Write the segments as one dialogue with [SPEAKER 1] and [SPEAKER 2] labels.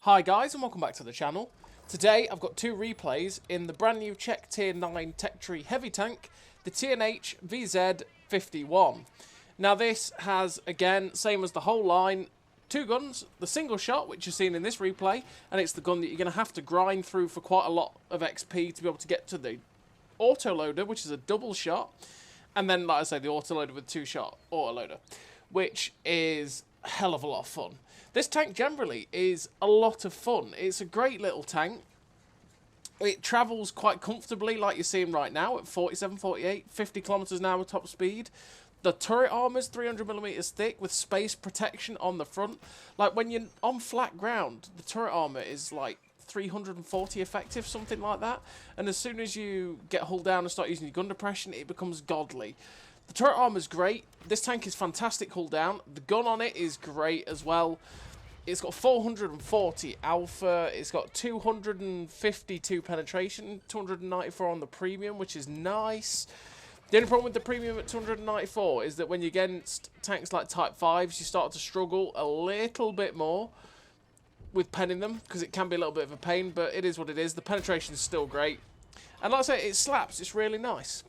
[SPEAKER 1] Hi guys and welcome back to the channel. Today I've got two replays in the brand new Czech Tier 9 Tech Tree heavy tank, the TNH VZ.51. Now this has, again, same as the whole line, two guns, the single shot which you've seen in this replay, and it's the gun that you're going to have to grind through for quite a lot of XP to be able to get to the autoloader, which is a double shot, and then, like I say, the autoloader with two-shot autoloader, which is a hell of a lot of fun. This tank generally is a lot of fun. It's a great little tank. It travels quite comfortably, like you're seeing right now, at 47, 48, 50 kilometers an hour top speed. The turret armor is 300 millimeters thick with space protection on the front. Like when you're on flat ground, the turret armor is like 340 effective, something like that. And as soon as you get hull down and start using your gun depression, it becomes godly. The turret armor is great. This tank is fantastic hull down. The gun on it is great as well. It's got 440 alpha. It's got 252 penetration, 294 on the premium, which is nice. The only problem with the premium at 294 is that when you're against tanks like Type 5s, you start to struggle a little bit more with penning them, because it can be a little bit of a pain, but it is what it is. The penetration is still great. And like I say, it slaps. It's really nice.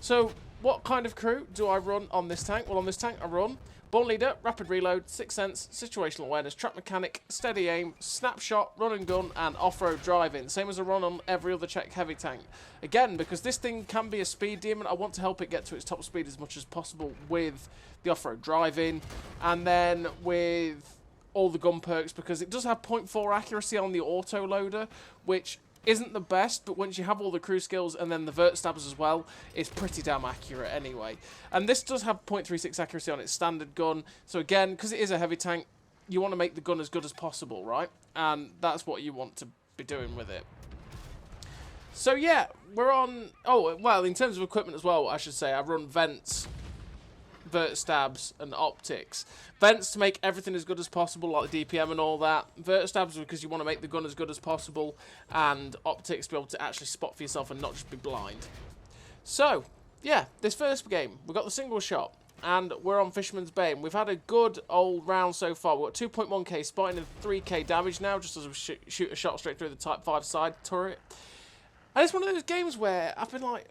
[SPEAKER 1] So, what kind of crew do I run on this tank? Well, on this tank, I run Born Leader, Rapid Reload, Sixth Sense, Situational Awareness, Trap Mechanic, Steady Aim, Snapshot, Run and Gun, and Off-Road Driving. Same as I run on every other Czech heavy tank. Again, because this thing can be a speed demon, I want to help it get to its top speed as much as possible with the off-road driving, and then with all the gun perks, because it does have 0.4 accuracy on the autoloader, which isn't the best, but once you have all the crew skills and then the vert stabs as well, it's pretty damn accurate anyway. And this does have 0.36 accuracy on its standard gun, so again, because it is a heavy tank, you want to make the gun as good as possible, right? And that's what you want to be doing with it. So yeah, we're on... Oh, well, in terms of equipment as well, I should say, I run vents, vert stabs, and optics. Vents to make everything as good as possible, like the DPM and all that. Vert stabs because you want to make the gun as good as possible, and optics to be able to actually spot for yourself and not just be blind. So, yeah, this first game, we've got the single shot, and we're on Fisherman's Bay, and we've had a good old round so far. We've got 2.1k spotting and 3k damage now, just as we shoot a shot straight through the Type 5 side turret. And it's one of those games where I've been like,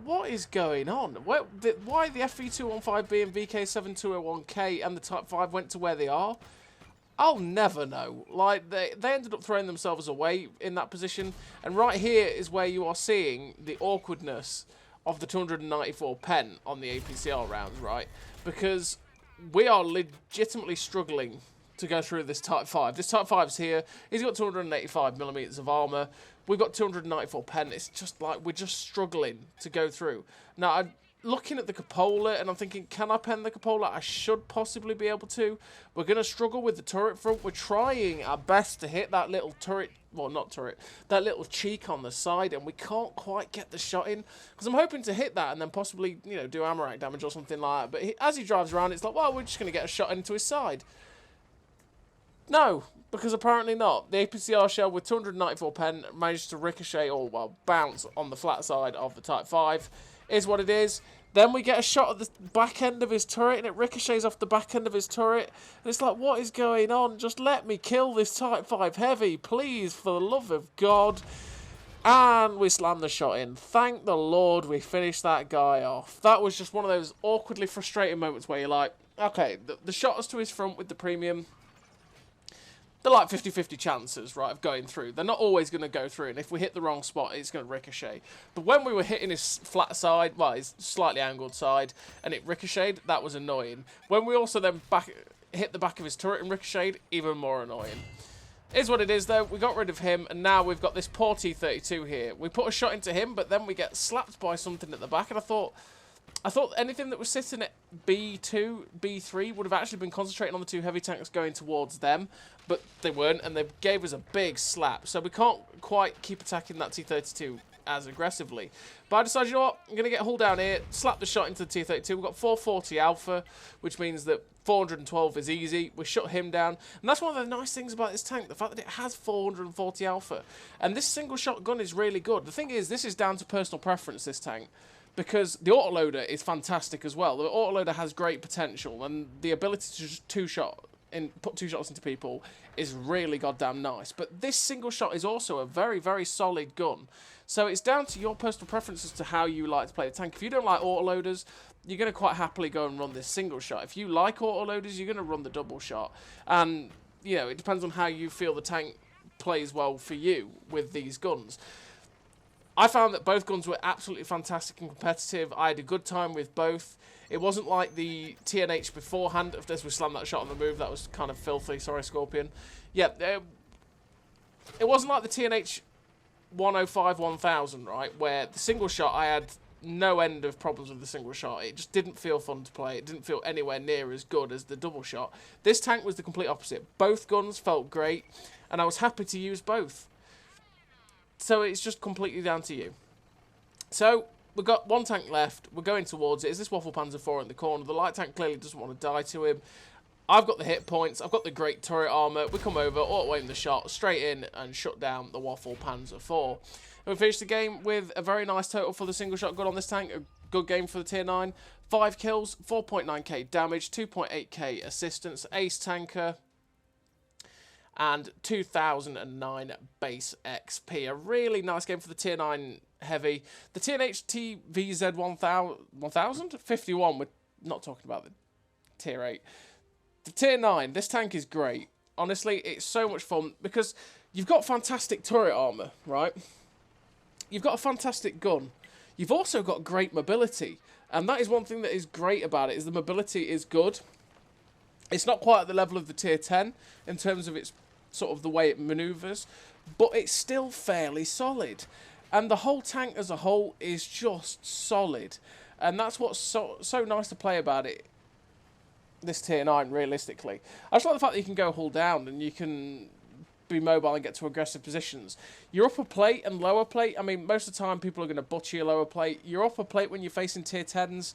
[SPEAKER 1] what is going on? Why the FV.51b and VK.7201k and the Type 5 went to where they are? I'll never know. Like, they ended up throwing themselves away in that position. And right here is where you are seeing the awkwardness of the 294 pen on the APCR rounds, right? Because we are legitimately struggling to go through this Type 5. This Type 5's here. He's got 285 millimeters of armor. We've got 294 pen. It's just like we're just struggling to go through. Now, I'm looking at the cupola and I'm thinking, can I pen the cupola? I should possibly be able to. We're going to struggle with the turret front. We're trying our best to hit that little turret, well, not turret, that little cheek on the side, and we can't quite get the shot in. Because I'm hoping to hit that and then possibly, you know, do Armour damage or something like that. But as he drives around, it's like, well, we're just going to get a shot into his side. No, because apparently not. The APCR shell with 294 pen managed to ricochet, or well, bounce on the flat side of the Type 5. Is what it is. Then we get a shot at the back end of his turret, and it ricochets off the back end of his turret. And it's like, what is going on? Just let me kill this Type 5 heavy, please, for the love of God. And we slam the shot in. Thank the Lord we finished that guy off. That was just one of those awkwardly frustrating moments where you're like, okay, the shot is to his front with the premium. They're like 50-50 chances, right, of going through. They're not always going to go through, and if we hit the wrong spot, it's going to ricochet. But when we were hitting his flat side, well, his slightly angled side, and it ricocheted, that was annoying. When we also then hit the back of his turret and ricocheted, even more annoying. Is what it is, though. We got rid of him, and now we've got this poor T-32 here. We put a shot into him, but then we get slapped by something at the back, and I thought anything that was sitting at B2, B3 would have actually been concentrating on the two heavy tanks going towards them, but they weren't, and they gave us a big slap. So we can't quite keep attacking that T-32 as aggressively. But I decided, you know what, I'm going to get hull down here, slap the shot into the T-32. We've got 440 alpha, which means that 412 is easy. We shut him down. And that's one of the nice things about this tank, the fact that it has 440 alpha. And this single shot gun is really good. The thing is, this is down to personal preference, this tank. Because the autoloader is fantastic as well. The autoloader has great potential, and the ability to just two-shot and put 2 shots into people is really goddamn nice. But this single shot is also a very, very solid gun. So it's down to your personal preference as to how you like to play the tank. If you don't like autoloaders, you're going to quite happily go and run this single shot. If you like autoloaders, you're going to run the double shot. And, you know, it depends on how you feel the tank plays well for you with these guns. I found that both guns were absolutely fantastic and competitive. I had a good time with both. It wasn't like the TNH beforehand. As we slammed that shot on the move, that was kind of filthy. Sorry, Scorpion. Yeah, it wasn't like the TNH 1050, right, where the single shot, I had no end of problems with the single shot. It just didn't feel fun to play. It didn't feel anywhere near as good as the double shot. This tank was the complete opposite. Both guns felt great, and I was happy to use both. So it's just completely down to you. So we've got one tank left. We're going towards it. Is this Waffle Panzer IV in the corner? The light tank clearly doesn't want to die to him. I've got the hit points. I've got the great turret armour. We come over, auto-aim the shot, straight in, and shut down the Waffle Panzer IV. And we finished the game with a very nice total for the single shot gun on this tank. A good game for the tier 9. 5 kills, 4.9k damage, 2.8k assistance, ace tanker, and 2009 base XP. A really nice game for the tier 9 heavy. The TNH VZ.51, we're not talking about the tier 8. The tier 9, this tank is great. Honestly, it's so much fun because you've got fantastic turret armour, right? You've got a fantastic gun. You've also got great mobility. And that is one thing that is great about it, is the mobility is good. It's not quite at the level of the tier 10 in terms of its sort of the way it manoeuvres, but it's still fairly solid. And the whole tank as a whole is just solid. And that's what's so nice to play about it, this tier 9, realistically. I just like the fact that you can go hull down and you can be mobile and get to aggressive positions. Your upper plate and lower plate, I mean, most of the time people are going to butcher your lower plate. Your upper plate, when you're facing tier 10s,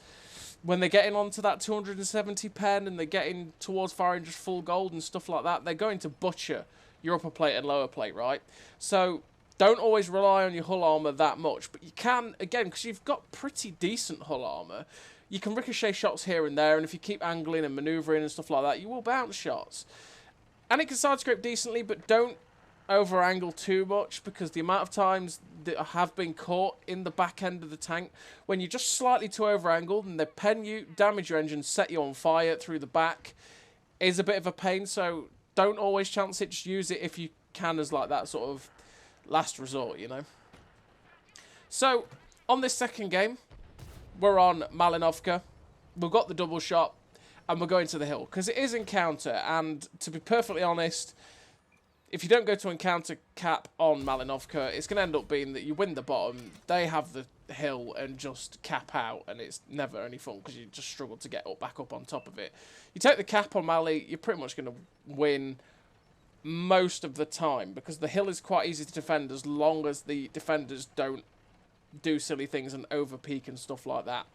[SPEAKER 1] when they're getting onto that 270 pen and they're getting towards firing just full gold and stuff like that, they're going to butcher your upper plate and lower plate, right? So don't always rely on your hull armour that much, but you can, again, because you've got pretty decent hull armour, you can ricochet shots here and there, and if you keep angling and manoeuvring and stuff like that, you will bounce shots. And it can side scrape decently, but don't over angle too much, because the amount of times that I have been caught in the back end of the tank when you're just slightly too over angled and they pen you, damage your engine, set you on fire through the back is a bit of a pain. So don't always chance it, just use it if you can as like that sort of last resort, you know. So on this second game, we're on Malinovka. We've got the double shot and we're going to the hill because it is encounter, and to be perfectly honest, if you don't go to encounter cap on Malinovka, it's going to end up being that you win the bottom, they have the hill and just cap out, and it's never any fun because you just struggle to get back up on top of it. You take the cap on Mali, you're pretty much going to win most of the time because the hill is quite easy to defend as long as the defenders don't do silly things and overpeak and stuff like that.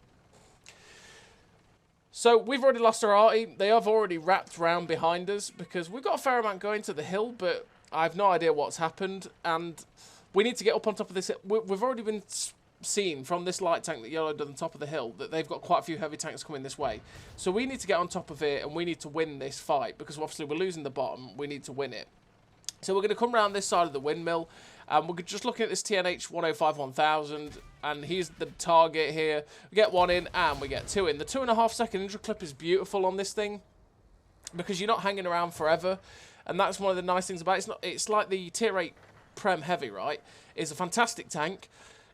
[SPEAKER 1] So we've already lost our arty. They have already wrapped round behind us because we've got a fair amount going to the hill, but I have no idea what's happened, and we need to get up on top of this. We've already been seen from this light tank that yellowed on the top of the hill that they've got quite a few heavy tanks coming this way. So we need to get on top of it, and we need to win this fight because obviously we're losing the bottom. We need to win it. So we're going to come around this side of the windmill, and we're just looking at this TNH 1050, and he's the target here. We get one in, and we get two in. The 2.5 second intro clip is beautiful on this thing because you're not hanging around forever, and that's one of the nice things about it. It's like the tier 8 Prem Heavy, right? It's a fantastic tank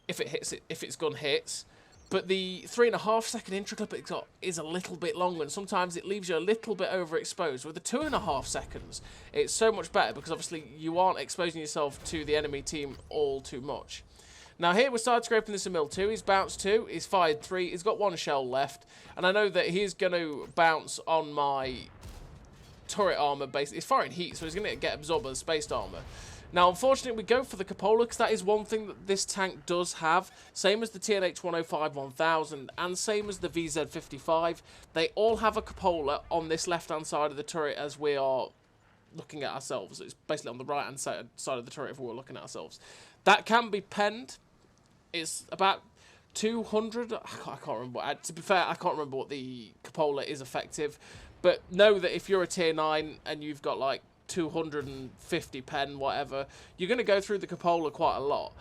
[SPEAKER 1] if it hits it, if its gun hits. But the 3.5 second intro clip it's got is a little bit longer, and sometimes it leaves you a little bit overexposed. With the 2.5 seconds, it's so much better because obviously you aren't exposing yourself to the enemy team all too much. Now here we're side scraping this a mil 2. He's bounced 2, he's fired 3, he's got 1 shell left, and I know that he's going to bounce on my turret armor. Basically, he's firing heat, so he's going to get absorbed by the spaced armor. Now, unfortunately, we go for the cupola because that is one thing that this tank does have. Same as the TNH 1050 and same as the VZ.55. They all have a cupola on this left-hand side of the turret as we are looking at ourselves. It's basically on the right-hand side of the turret if we're looking at ourselves. That can be penned. It's about 200. I can't remember. To be fair, I can't remember what the cupola is effective. But know that if you're a tier 9 and you've got like 250 pen, whatever, you're going to go through the cupola quite a lot.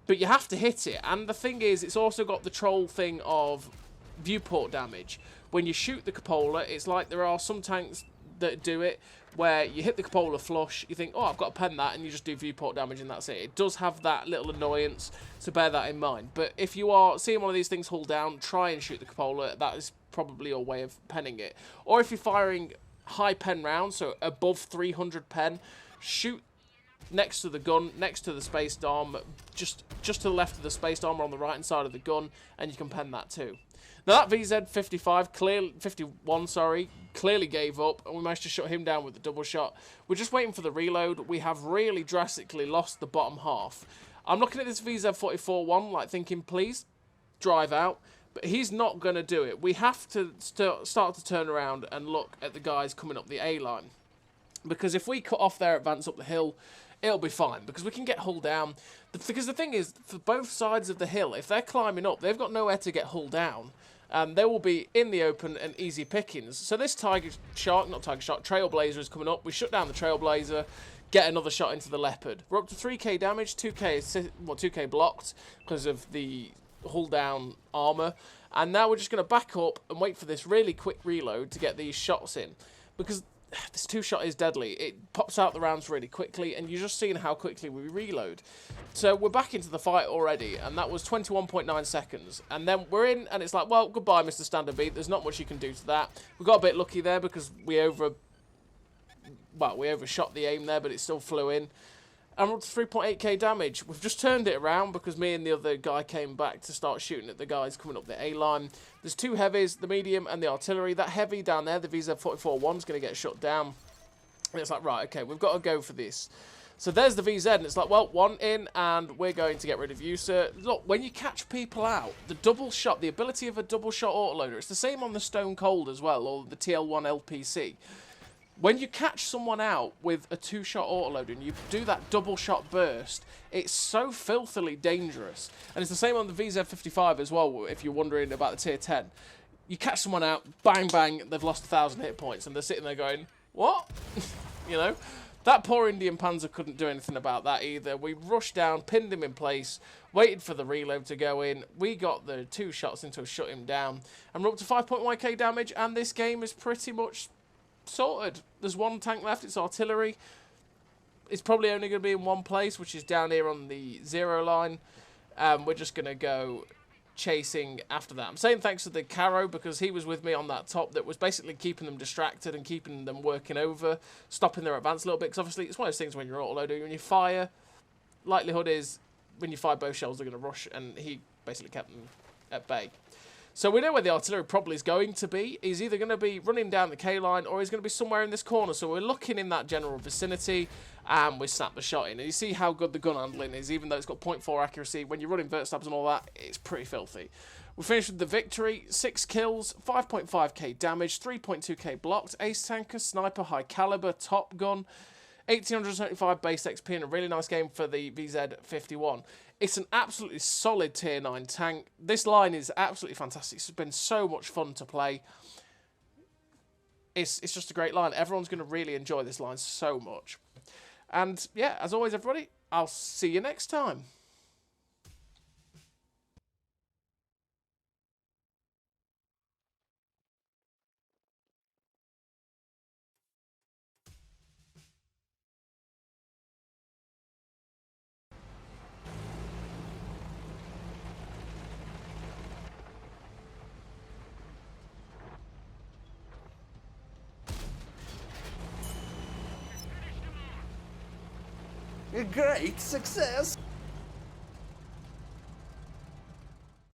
[SPEAKER 1] But you have to hit it. And the thing is, it's also got the troll thing of viewport damage. When you shoot the cupola, it's like there are some tanks that do it, where you hit the cupola flush, you think, oh, I've got to pen that, and you just do viewport damage and that's it. It does have that little annoyance, so bear that in mind. But if you are seeing one of these things hull down, try and shoot the cupola. That is probably your way of penning it. Or if you're firing high pen rounds, so above 300 pen, shoot next to the gun, next to the spaced arm, just to the left of the spaced arm or on the right hand side of the gun, and you can pen that too. Now that VZ.51 clearly gave up, and we managed to shut him down with the double shot. We're just waiting for the reload. We have really drastically lost the bottom half. I'm looking at this VZ.51 like thinking, please, drive out. But he's not going to do it. We have to start to turn around and look at the guys coming up the A line. Because if we cut off their advance up the hill, it'll be fine, because we can get hull down. Because the thing is, for both sides of the hill, if they're climbing up, they've got nowhere to get hull down. They will be in the open and easy pickings. So this Trailblazer is coming up. We shut down the Trailblazer, get another shot into the Leopard. We're up to 3k damage, 2k blocked because of the hull down armor. And now we're just going to back up and wait for this really quick reload to get these shots in. Because this two-shot is deadly. It pops out the rounds really quickly, and you're just seeing how quickly we reload. So we're back into the fight already, and that was 21.9 seconds. And then we're in, and it's like, well, goodbye, Mr. Standard Beat. There's not much you can do to that. We got a bit lucky there because we overshot the aim there, but it still flew in. And we're up to 3.8k damage. We've just turned it around because me and the other guy came back to start shooting at the guys coming up the A line. There's two heavies, the medium and the artillery. That heavy down there, the VZ.51 is going to get shut down. And it's like, right, okay, we've got to go for this. So there's the VZ, and it's like, well, one in, and we're going to get rid of you, sir. Look, when you catch people out, the double shot, the ability of a double shot autoloader, it's the same on the Stone Cold as well, or the TL1 LPC. When you catch someone out with a two-shot autoloader and you do that double-shot burst, it's so filthily dangerous. And it's the same on the VZ.55 as well, if you're wondering about the tier 10. You catch someone out, bang, bang, they've lost 1,000 hit points, and they're sitting there going, what? You know? That poor Indian Panzer couldn't do anything about that either. We rushed down, pinned him in place, waited for the reload to go in. We got the two shots into shut him down. And we're up to 5.1k damage, and this game is pretty much sorted. There's one tank left, it's artillery. It's probably only going to be in one place, which is down here on the 0 line. We're just going to go chasing after that. I'm saying thanks to the Caro because he was with me on that top that was basically keeping them distracted and keeping them working over, stopping their advance a little bit, because obviously it's one of those things when you're autoloading, when you fire, likelihood is when you fire both shells they're going to rush, and he basically kept them at bay. So we know where the artillery probably is going to be. He's either going to be running down the K line or he's going to be somewhere in this corner. So we're looking in that general vicinity and we snap the shot in. And you see how good the gun handling is, even though it's got 0.4 accuracy. When you're running vert stabs and all that, it's pretty filthy. We finished with the victory. 6 kills, 5.5k damage, 3.2k blocked, ace tanker, sniper, high caliber, top gun, 1875 base XP, and a really nice game for the VZ.51. It's an absolutely solid tier 9 tank. This line is absolutely fantastic. It's been so much fun to play. It's just a great line. Everyone's going to really enjoy this line so much. And yeah, as always, everybody, I'll see you next time.
[SPEAKER 2] A great success!